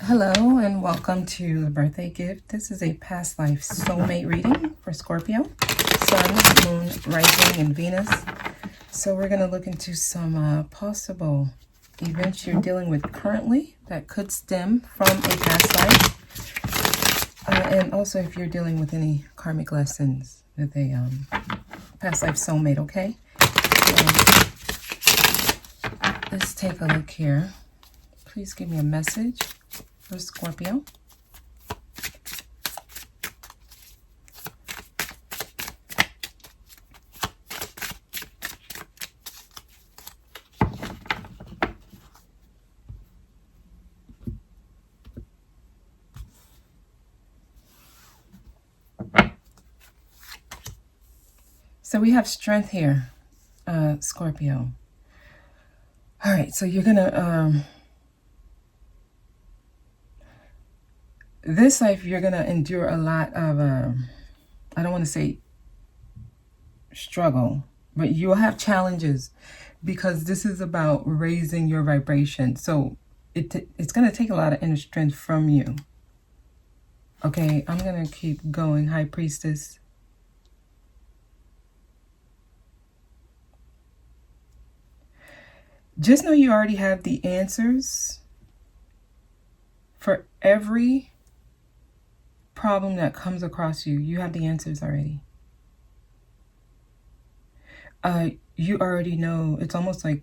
Hello and welcome to the birthday gift. This is a past life soulmate reading for Scorpio, Sun, Moon, Rising, and Venus. So we're going to look into some possible events you're dealing with currently that could stem from a past life. And also if you're dealing with any karmic lessons with a past life soulmate, okay? So let's take a look here. Please give me a message for Scorpio. So we have strength here, Scorpio. All right, so you're gonna this life you're gonna endure a lot of I don't want to say struggle, but you'll have challenges because this is about raising your vibration. So it's gonna take a lot of inner strength from you. Okay, I'm gonna keep going. High Priestess. Just know you already have the answers for every problem that comes across you. You have the answers already. You already know. It's almost like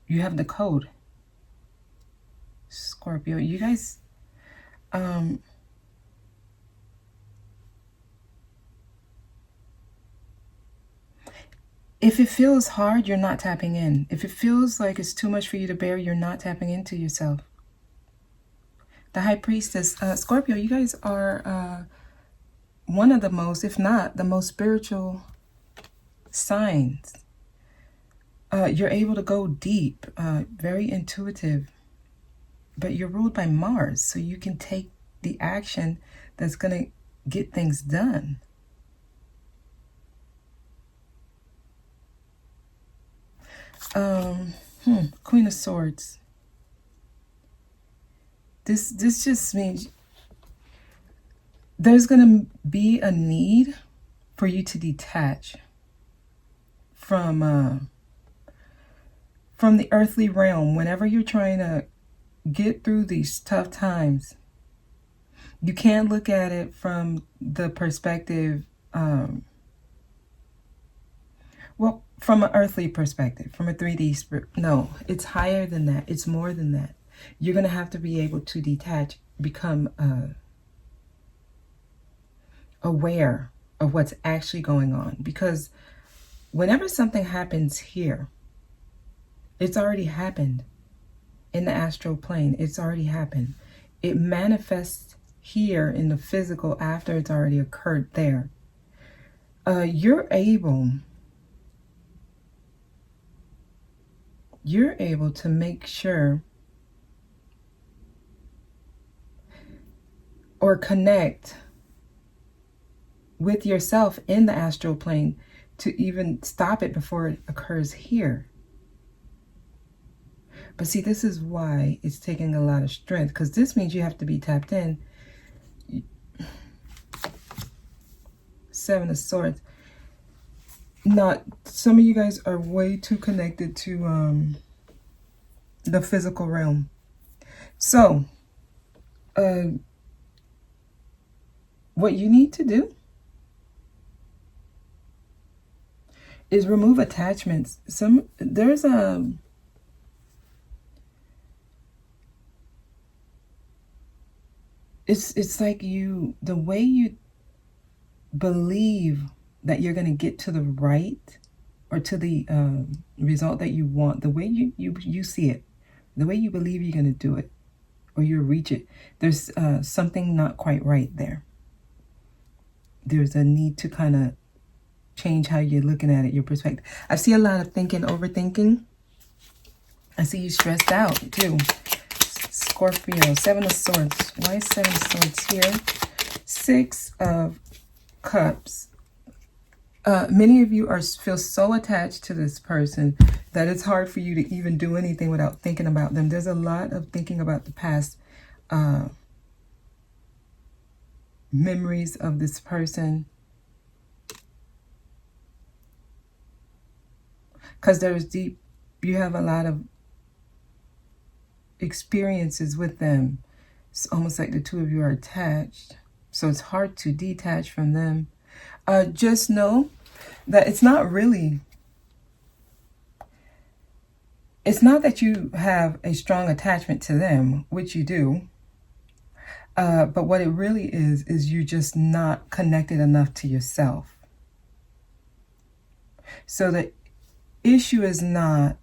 you have the code. Scorpio, you guys, if it feels hard, you're not tapping in. If it feels like it's too much for you to bear, you're not tapping into yourself. The High Priestess, Scorpio, you guys are one of the most, if not the most spiritual signs. You're able to go deep, very intuitive, but you're ruled by Mars, so you can take the action that's going to get things done. Queen of Swords. This just means there's going to be a need for you to detach from the earthly realm. Whenever you're trying to get through these tough times, you can't look at it from the perspective, well, from an earthly perspective, from a 3D, no, it's higher than that. It's more than that. You're going to have to be able to detach, become aware of what's actually going on. Because whenever something happens here, it's already happened in the astral plane. It's already happened. It manifests here in the physical after it's already occurred there. You're able to make sure or connect with yourself in the astral plane to even stop it before it occurs here. But see, this is why it's taking a lot of strength, because this means you have to be tapped in. Seven of Swords. Not, some of you guys are way too connected to the physical realm. So, what you need to do is remove attachments. There's it's like the way you believe that you're going to get to the right or to the result that you want, the way you see it, the way you believe you're going to do it or you'll reach it, there's something not quite right there. There's a need to kind of change how you're looking at it, your perspective. I see a lot of thinking, overthinking. I see you stressed out too. Scorpio, Seven of Swords. Why is Seven of Swords here? Six of Cups. Many of you feel so attached to this person that it's hard for you to even do anything without thinking about them. There's a lot of thinking about the past memories of this person. Because there's deep, you have a lot of experiences with them. It's almost like the two of you are attached. So it's hard to detach from them. Just know that it's not really, it's not that you have a strong attachment to them, which you do. But what it really is you're just not connected enough to yourself. So the issue is not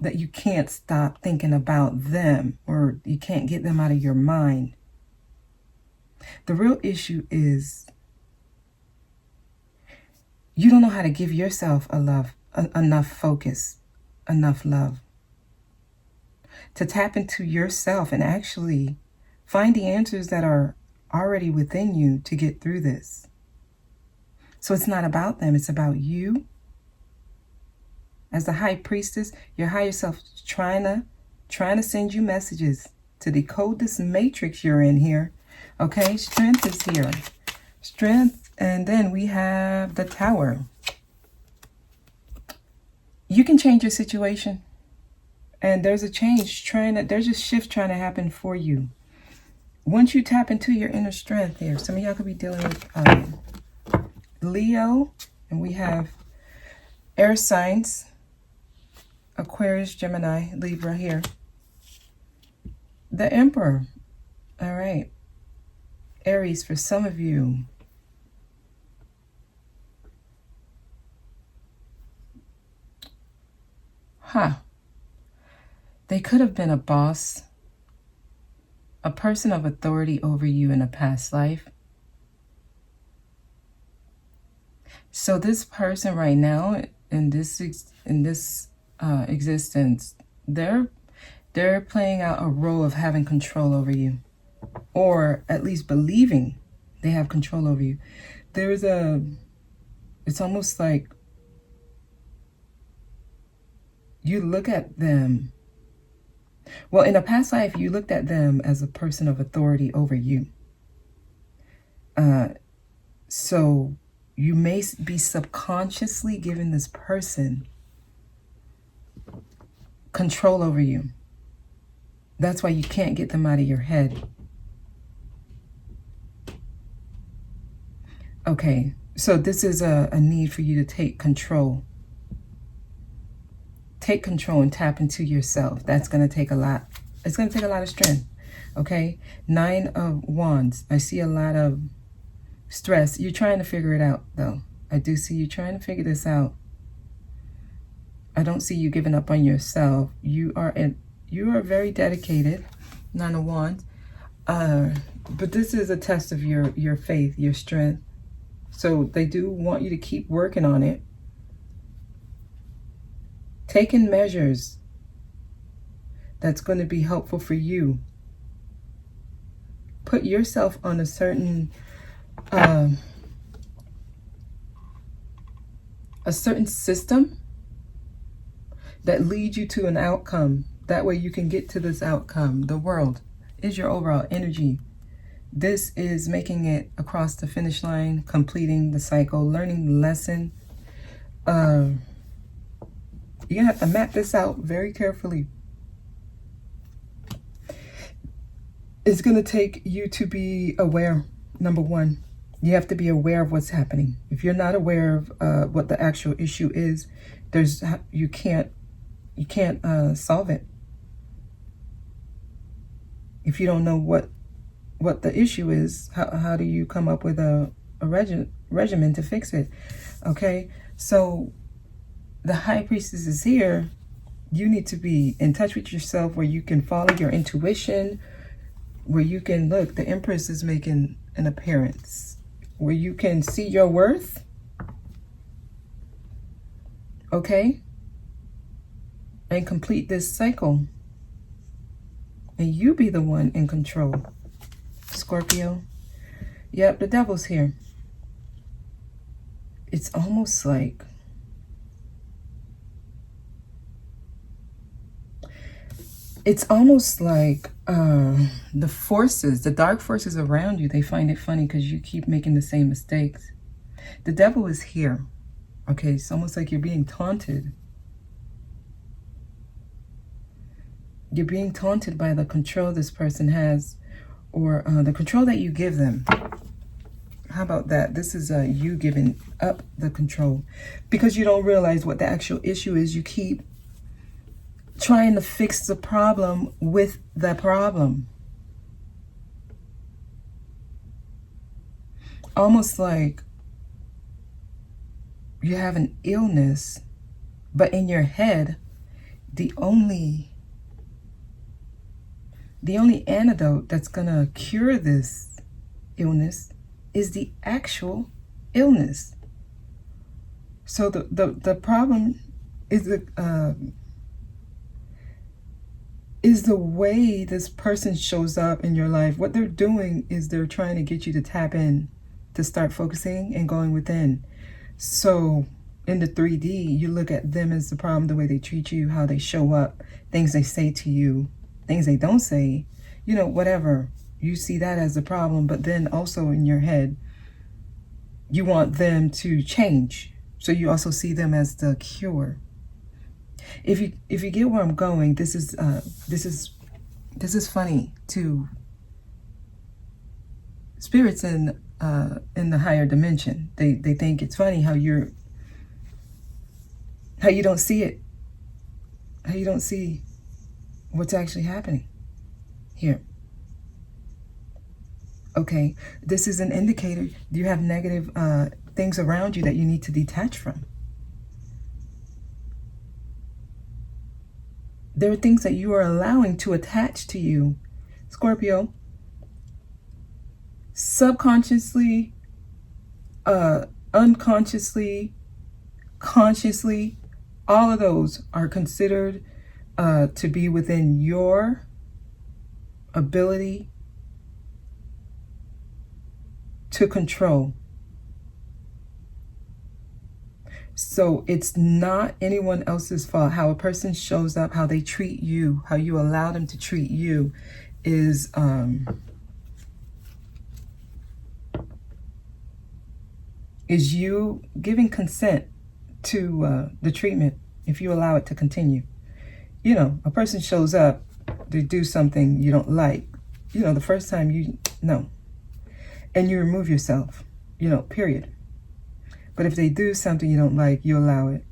that you can't stop thinking about them or you can't get them out of your mind. The real issue is you don't know how to give yourself enough focus, enough love to tap into yourself and actually find the answers that are already within you to get through this. So it's not about them, it's about you. As the high priestess, your higher self is trying to send you messages to decode this matrix you're in here. Okay, strength is here. Strength, and then we have the Tower. You can change your situation. And there's a change there's a shift trying to happen for you. Once you tap into your inner strength here, some of y'all could be dealing with Leo, and we have air signs, Aquarius, Gemini, Libra here. The Emperor. All right. Aries for some of you. They could have been a boss, a person of authority over you in a past life. So this person right now in this existence, they're playing out a role of having control over you, or at least believing they have control over you. It's almost like you look at them. Well, in a past life, you looked at them as a person of authority over you. So you may be subconsciously giving this person control over you. That's why you can't get them out of your head. Okay, so this is a need for you to take control. Take control and tap into yourself. That's going to take a lot. It's going to take a lot of strength. Okay, 9 of Wands. I see a lot of stress. You're trying to figure it out, though. I do see you trying to figure this out. I don't see you giving up on yourself. You are very dedicated. 9 of Wands. But this is a test of your faith, your strength. So they do want you to keep working on it. Taking measures that's going to be helpful for you. Put yourself on a certain system that leads you to an outcome. That way you can get to this outcome. The world is your overall energy. This is making it across the finish line, completing the cycle, learning the lesson. You're going to have to map this out very carefully. It's going to take you to be aware. Number one, you have to be aware of what's happening. If you're not aware of what the actual issue is, you can't solve it. If you don't know what the issue is, how do you come up with a regimen to fix it? Okay, so the High Priestess is here. You need to be in touch with yourself where you can follow your intuition, where you can look. The Empress is making an appearance, where you can see your worth. Okay? And complete this cycle. And you be the one in control. Scorpio. Yep, the Devil's here. It's almost like It's almost like the forces, the dark forces around you, they find it funny because you keep making the same mistakes. The devil is here. Okay, it's almost like you're being taunted. You're being taunted by the control this person has, or the control that you give them. How about that? This is you giving up the control because you don't realize what the actual issue is. You keep trying to fix the problem with the problem. Almost like you have an illness, but in your head, the only antidote that's gonna cure this illness is the actual illness. So the problem is the way this person shows up in your life. What they're doing is they're trying to get you to tap in, to start focusing and going within. So in the 3D, you look at them as the problem, the way they treat you, how they show up, things they say to you, things they don't say, you know, whatever. You see that as the problem, but then also in your head, you want them to change. So you also see them as the cure. If you get where I'm going, this is funny to spirits in the higher dimension. They think it's funny how you don't see it, how you don't see what's actually happening here. Okay, this is an indicator. You have negative things around you that you need to detach from. There are things that you are allowing to attach to you, Scorpio. Subconsciously, unconsciously, consciously, all of those are considered to be within your ability to control. So it's not anyone else's fault. How a person shows up, how they treat you, how you allow them to treat you is you giving consent to the treatment if you allow it to continue. You know, a person shows up, they do something you don't like. You know, the first time and you remove yourself, you know, period. But if they do something you don't like, you allow it.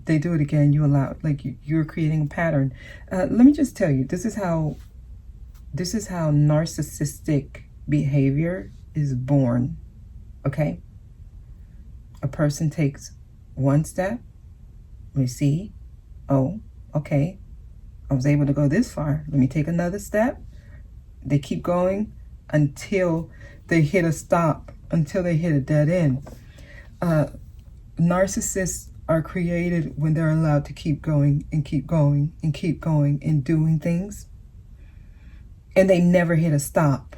They do it again, you allow it. Like you're creating a pattern. Let me just tell you, this is how narcissistic behavior is born. Okay? A person takes one step. We see, oh, okay, I was able to go this far. Let me take another step. They keep going until they hit a stop, until they hit a dead end. Narcissists are created when they're allowed to keep going and keep going and keep going and doing things, and they never hit a stop.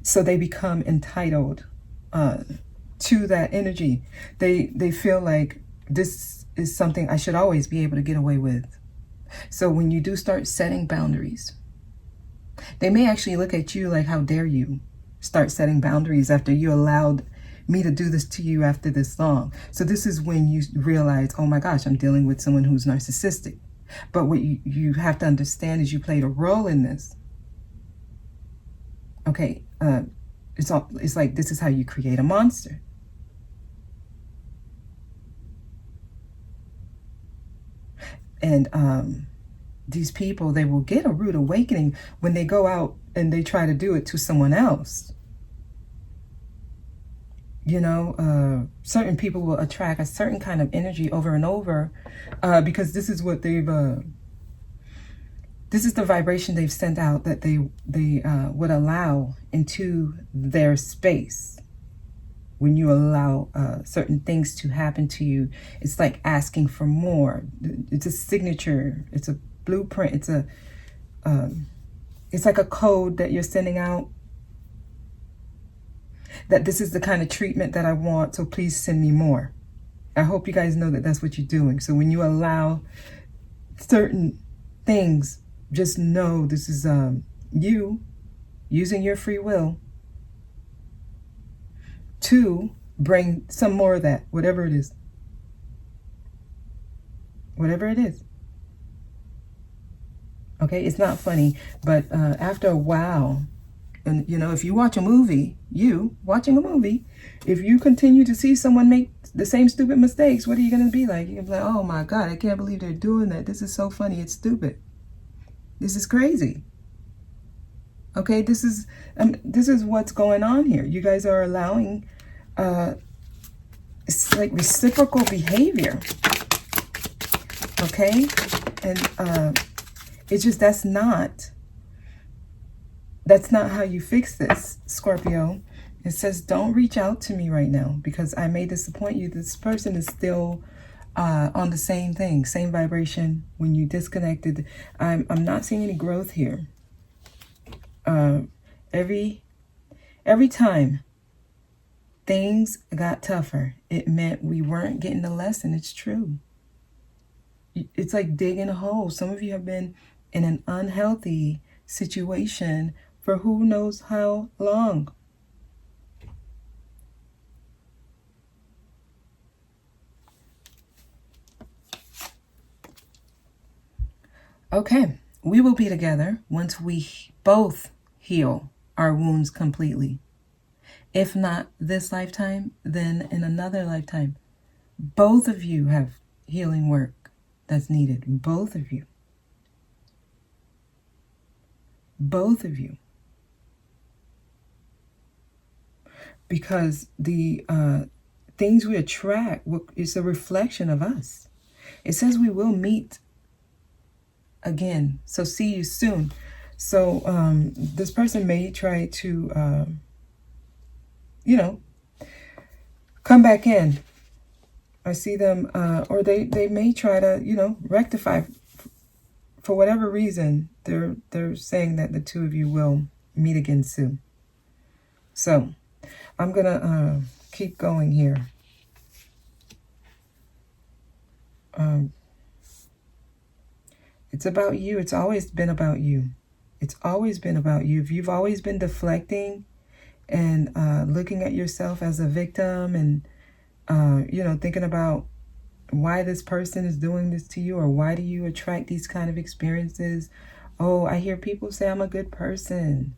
So they become entitled to that energy. They feel like this is something I should always be able to get away with. So when you do start setting boundaries, they may actually look at you like, how dare you start setting boundaries after you allowed me to do this to you after this long. So this is when you realize, oh my gosh, I'm dealing with someone who's narcissistic. But what you have to understand is you played a role in this. Okay, it's like this is how you create a monster. And these people, they will get a rude awakening when they go out and they try to do it to someone else. You know, certain people will attract a certain kind of energy over and over because this is what they've, this is the vibration they've sent out that they would allow into their space. When you allow certain things to happen to you, it's like asking for more. It's a signature. It's a blueprint. It's like a code that you're sending out. That this is the kind of treatment that I want, so please send me more. I hope you guys know that that's what you're doing. So when you allow certain things, just know this is you using your free will to bring some more of that, whatever it is. Whatever it is. Okay, it's not funny, but after a while, and you know, if you watch a movie, you watching a movie, if you continue to see someone make the same stupid mistakes, what are you going to be like? You're going to be like, oh my God, I can't believe they're doing that. This is so funny. It's stupid. This is crazy. Okay, this is what's going on here. You guys are allowing it's like reciprocal behavior. Okay, and it's just that's not how you fix this, Scorpio. It says, don't reach out to me right now because I may disappoint you. This person is still on the same thing, same vibration. When you disconnected, I'm not seeing any growth here. Every time things got tougher, it meant we weren't getting the lesson. It's true. It's like digging a hole. Some of you have been in an unhealthy situation for who knows how long. Okay, we will be together once we both heal our wounds completely. If not this lifetime, then in another lifetime. Both of you have healing work that's needed. Both of you. Both of you. Because the things we attract is a reflection of us. It says we will meet again. So see you soon. So this person may try to, you know, come back in. I see them, or they may try to, you know, rectify. For whatever reason, they're saying that the two of you will meet again soon. So I'm going to keep going here. It's about you. It's always been about you. It's always been about you. If you've always been deflecting and looking at yourself as a victim and, you know, thinking about why this person is doing this to you or why do you attract these kind of experiences? Oh, I hear people say I'm a good person.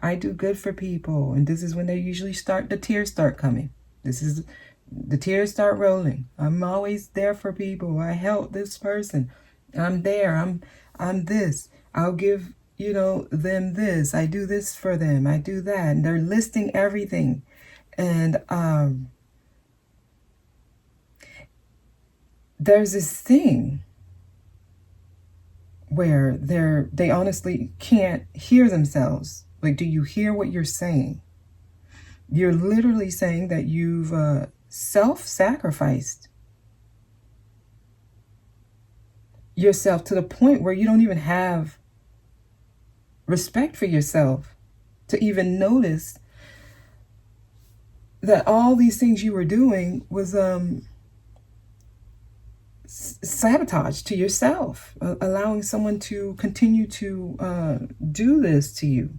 I do good for people. And this is when they usually the tears start coming. The tears start rolling. I'm always there for people. I help this person. I'm there. I'm this. I'll give, you know, them this. I do this for them. I do that. And they're listing everything. And there's this thing where they honestly can't hear themselves. Like, do you hear what you're saying? You're literally saying that you've self-sacrificed yourself to the point where you don't even have respect for yourself to even notice that all these things you were doing was sabotage to yourself, allowing someone to continue to do this to you.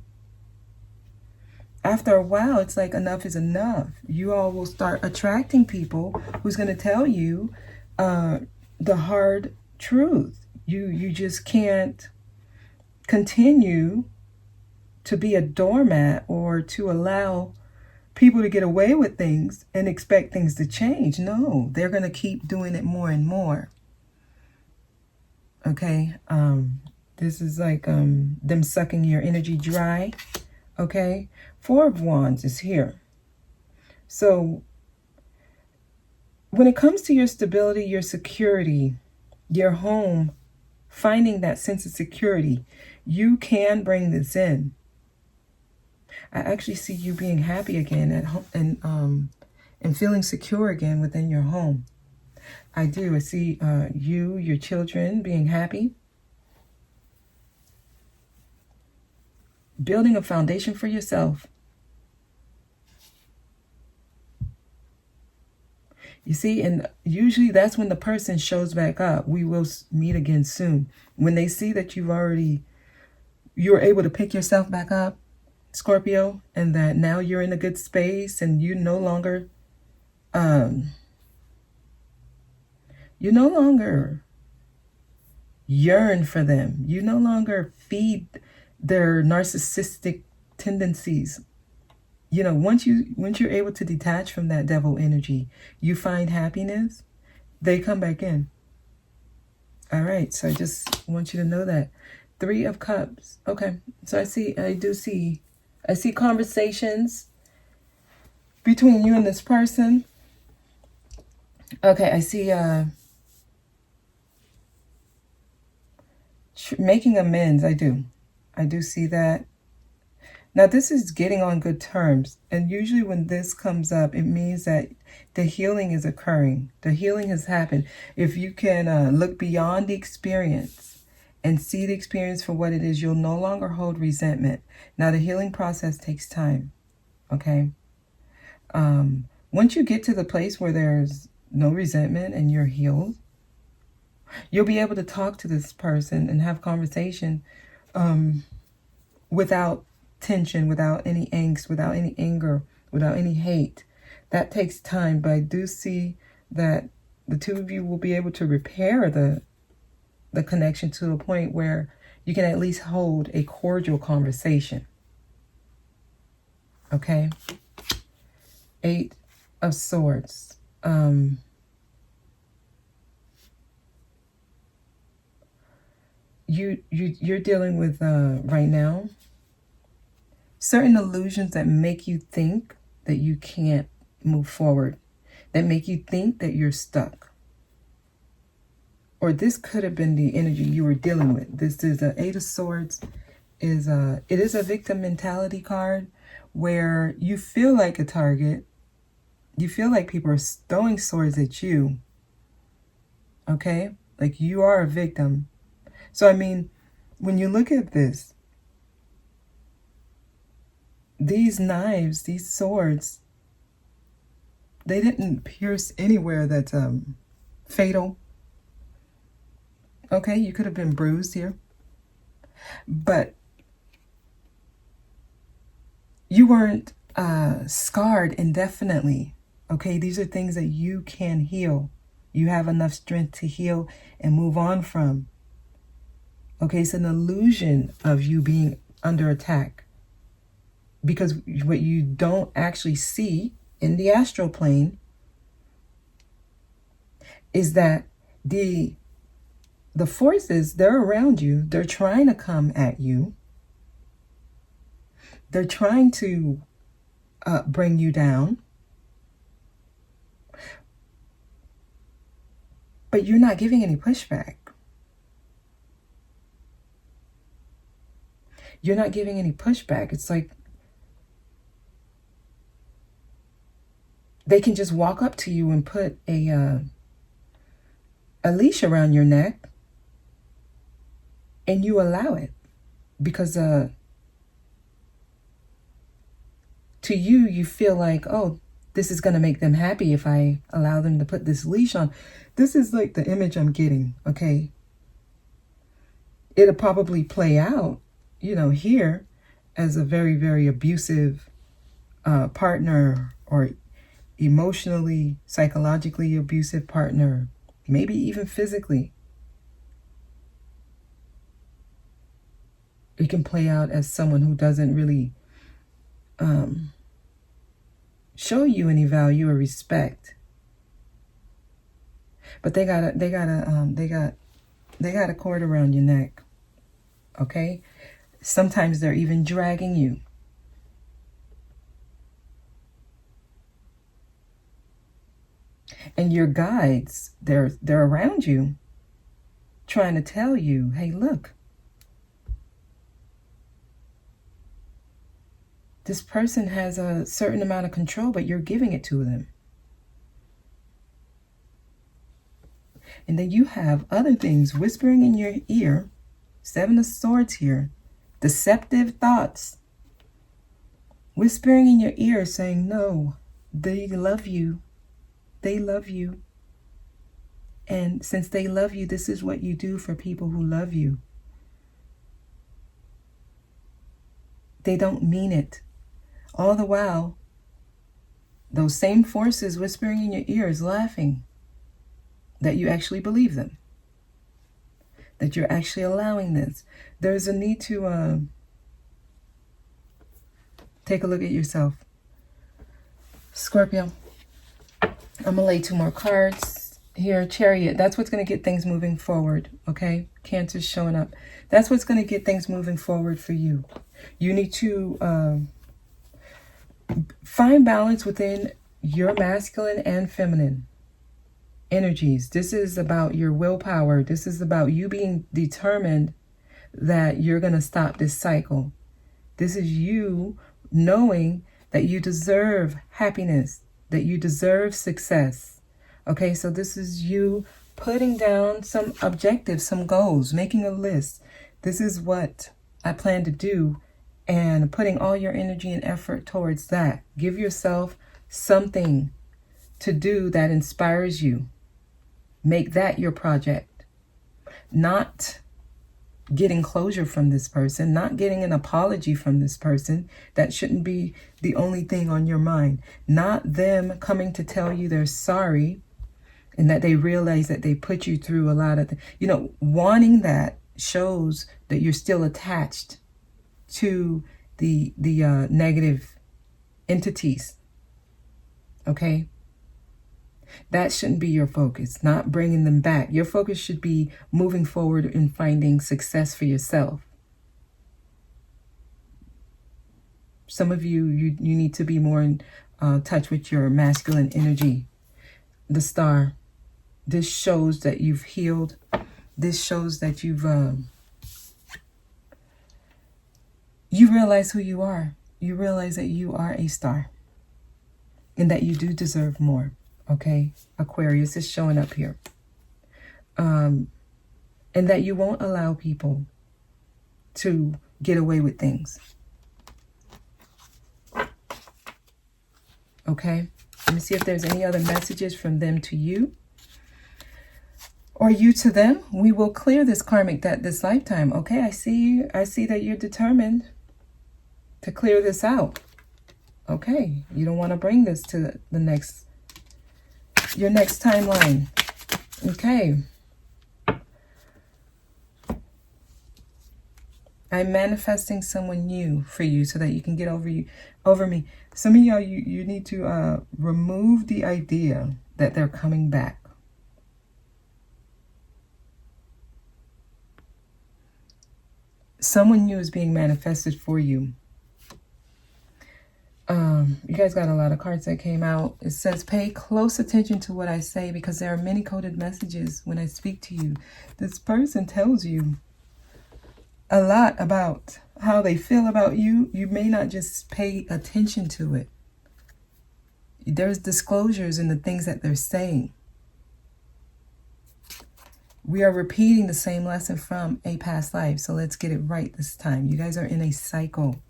After a while, it's like enough is enough. You all will start attracting people who's going to tell you the hard truth. You just can't continue to be a doormat or to allow people to get away with things and expect things to change. No, they're going to keep doing it more and more. Okay, this is like them sucking your energy dry. Okay, 4 of Wands is here. So when it comes to your stability, your security, your home, finding that sense of security, you can bring this in. I actually see you being happy again at home and feeling secure again within your home. I do. I see you, your children being happy. Building a foundation for yourself. You see, and usually that's when the person shows back up. We will meet again soon. When they see that you're able to pick yourself back up, Scorpio, and that now you're in a good space and you no longer yearn for them. You no longer feed their narcissistic tendencies. You know, once you're able to detach from that devil energy, you find happiness, they come back in. All right, so I just want you to know that. 3 of Cups. Okay, so I see conversations between you and this person. Okay, I see making amends. I do see that. Now, this is getting on good terms. And usually when this comes up, it means that the healing is occurring. The healing has happened. If you can look beyond the experience and see the experience for what it is, you'll no longer hold resentment. Now, the healing process takes time, okay? Once you get to the place where there's no resentment and you're healed, you'll be able to talk to this person and have conversation without tension, without any angst, without any anger, without any hate. That takes time, but I do see that the two of you will be able to repair the connection to a point where you can at least hold a cordial conversation. Okay? 8 of Swords. You're dealing with right now certain illusions that make you think that you can't move forward, that make you think that you're stuck. Or this could have been the energy you were dealing with. This is the 8 of Swords. It is a victim mentality card where you feel like a target. You feel like people are throwing swords at you. Okay? Like you are a victim. So, I mean, when you look at this, these knives, these swords, they didn't pierce anywhere that's fatal. Okay, you could have been bruised here. But you weren't scarred indefinitely. Okay, these are things that you can heal. You have enough strength to heal and move on from. Okay, it's an illusion of you being under attack. Because what you don't actually see in the astral plane is that the forces, they're around you. They're trying to come at you. They're trying to bring you down. But you're not giving any pushback. You're not giving any pushback. It's like they can just walk up to you and put a leash around your neck and you allow it because to you, you feel like, oh, this is going to make them happy if I allow them to put this leash on. This is like the image I'm getting, okay? It'll probably play out, you know, here as a very, very abusive partner or emotionally, psychologically abusive partner, maybe even physically. It can play out as someone who doesn't really show you any value or respect. But they got a cord around your neck. Okay? Sometimes they're even dragging you. And your guides, they're around you, trying to tell you, hey, look, this person has a certain amount of control, but you're giving it to them. And then you have other things whispering in your ear, 7 of Swords here, deceptive thoughts, whispering in your ear saying, no, they love you. they love you. And since they love you, this is what you do for people who love you. They don't mean it. All the while, those same forces whispering in your ears, laughing, that you actually believe them. That you're actually allowing this. There's a need to take a look at yourself. Scorpio, I'm going to lay 2 more cards here. Chariot, that's what's going to get things moving forward, okay? Cancer's showing up. That's what's going to get things moving forward for you. You need to find balance within your masculine and feminine energies. This is about your willpower. This is about you being determined that you're going to stop this cycle. This is you knowing that you deserve happiness, that you deserve success. Okay, so this is you putting down some objectives, some goals, making a list. This is what I plan to do, and putting all your energy and effort towards that. Give yourself something to do that inspires you. Make that your project. Not getting closure from this person, not getting an apology from this person. That shouldn't be the only thing on your mind. Not them coming to tell you they're sorry and that they realize that they put you through a lot of wanting that shows that you're still attached to the negative entities. Okay? That shouldn't be your focus, not bringing them back. Your focus should be moving forward and finding success for yourself. Some of you need to be more in touch with your masculine energy. The Star. This shows that you've healed. This shows that you realize who you are. You realize that you are a star and that you do deserve more. Okay, Aquarius is showing up here. And that you won't allow people to get away with things. Okay, let me see if there's any other messages from them to you. Or you to them. We will clear this karmic debt this lifetime. Okay, I see that you're determined to clear this out. Okay, you don't want to bring this to your next timeline. Okay. I'm manifesting someone new for you so that you can get over me. Some of y'all, you need to remove the idea that they're coming back. Someone new is being manifested for you. You guys got a lot of cards that came out. It says, pay close attention to what I say because there are many coded messages when I speak to you. This person tells you a lot about how they feel about you. You may not just pay attention to it. There's disclosures in the things that they're saying. We are repeating the same lesson from a past life. So let's get it right this time. You guys are in a cycle.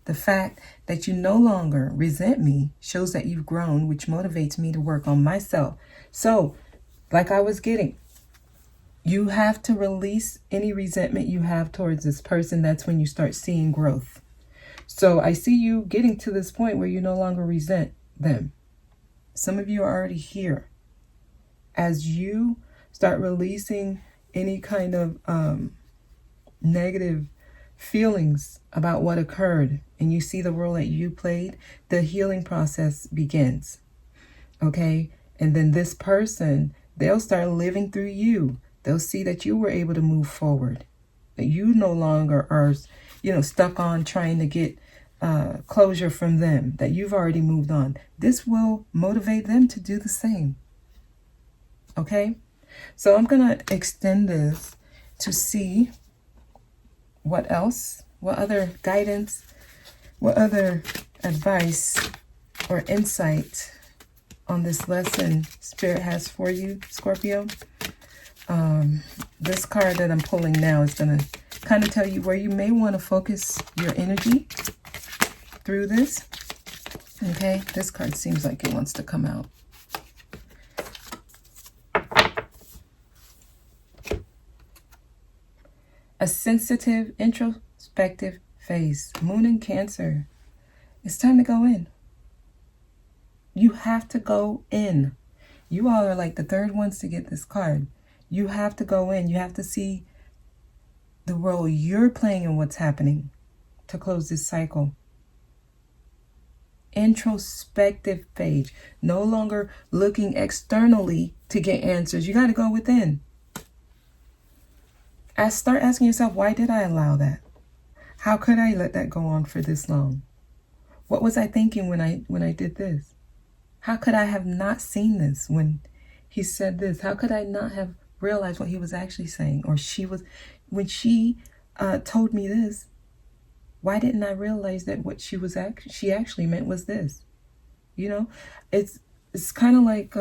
The fact that you no longer resent me shows that you've grown, which motivates me to work on myself. So, like I was getting, you have to release any resentment you have towards this person. That's when you start seeing growth. So I see you getting to this point where you no longer resent them. Some of you are already here. As you start releasing any kind of negative feelings about what occurred and you see the role that you played, the healing process begins. Okay? And then this person, they'll start living through you. They'll see that you were able to move forward. That you no longer are, stuck on trying to get closure from them. That you've already moved on. This will motivate them to do the same. Okay? So I'm going to extend this to see what else, what other guidance, what other advice or insight on this lesson Spirit has for you, Scorpio. This card that I'm pulling now is going to kind of tell you where you may want to focus your energy through this. Okay, this card seems like it wants to come out. A sensitive, introspective phase. Moon in Cancer. It's time to go in. You have to go in. You all are like the third ones to get this card. You have to go in. You have to see the role you're playing in what's happening to close this cycle. Introspective phase. No longer looking externally to get answers. You got to go within. Start asking yourself, why did I allow that? How could I let that go on for this long? What was I thinking when I did this? How could I have not seen this when he said this? How could I not have realized what he was actually saying? Or when she told me this, why didn't I realize that what she actually meant was this? You know, it's kind of like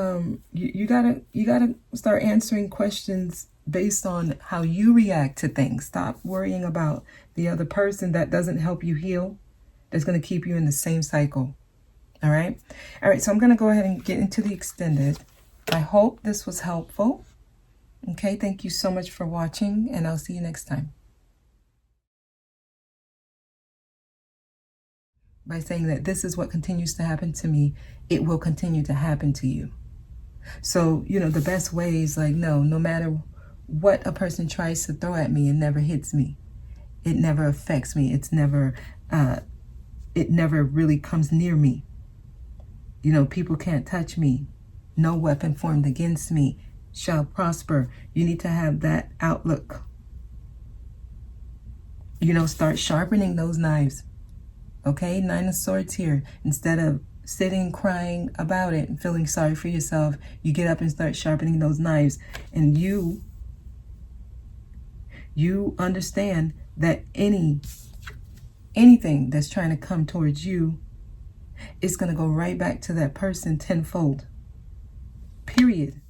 you gotta start answering questions based on how you react to things. Stop worrying about the other person. That doesn't help you heal. That's going to keep you in the same cycle. All right. So I'm going to go ahead and get into the extended. I hope this was helpful. Okay. Thank you so much for watching, and I'll see you next time. By saying that this is what continues to happen to me, it will continue to happen to you. So, the best way is like, no matter what a person tries to throw at me, it never hits me. It never affects me. It never really comes near me. People can't touch me. No weapon formed against me shall prosper. You need to have that outlook. Start sharpening those knives. Okay, 9 of Swords here. Instead of sitting crying about it and feeling sorry for yourself, you get up and start sharpening those knives. And you understand that anything that's trying to come towards you is going to go right back to that person tenfold. Period.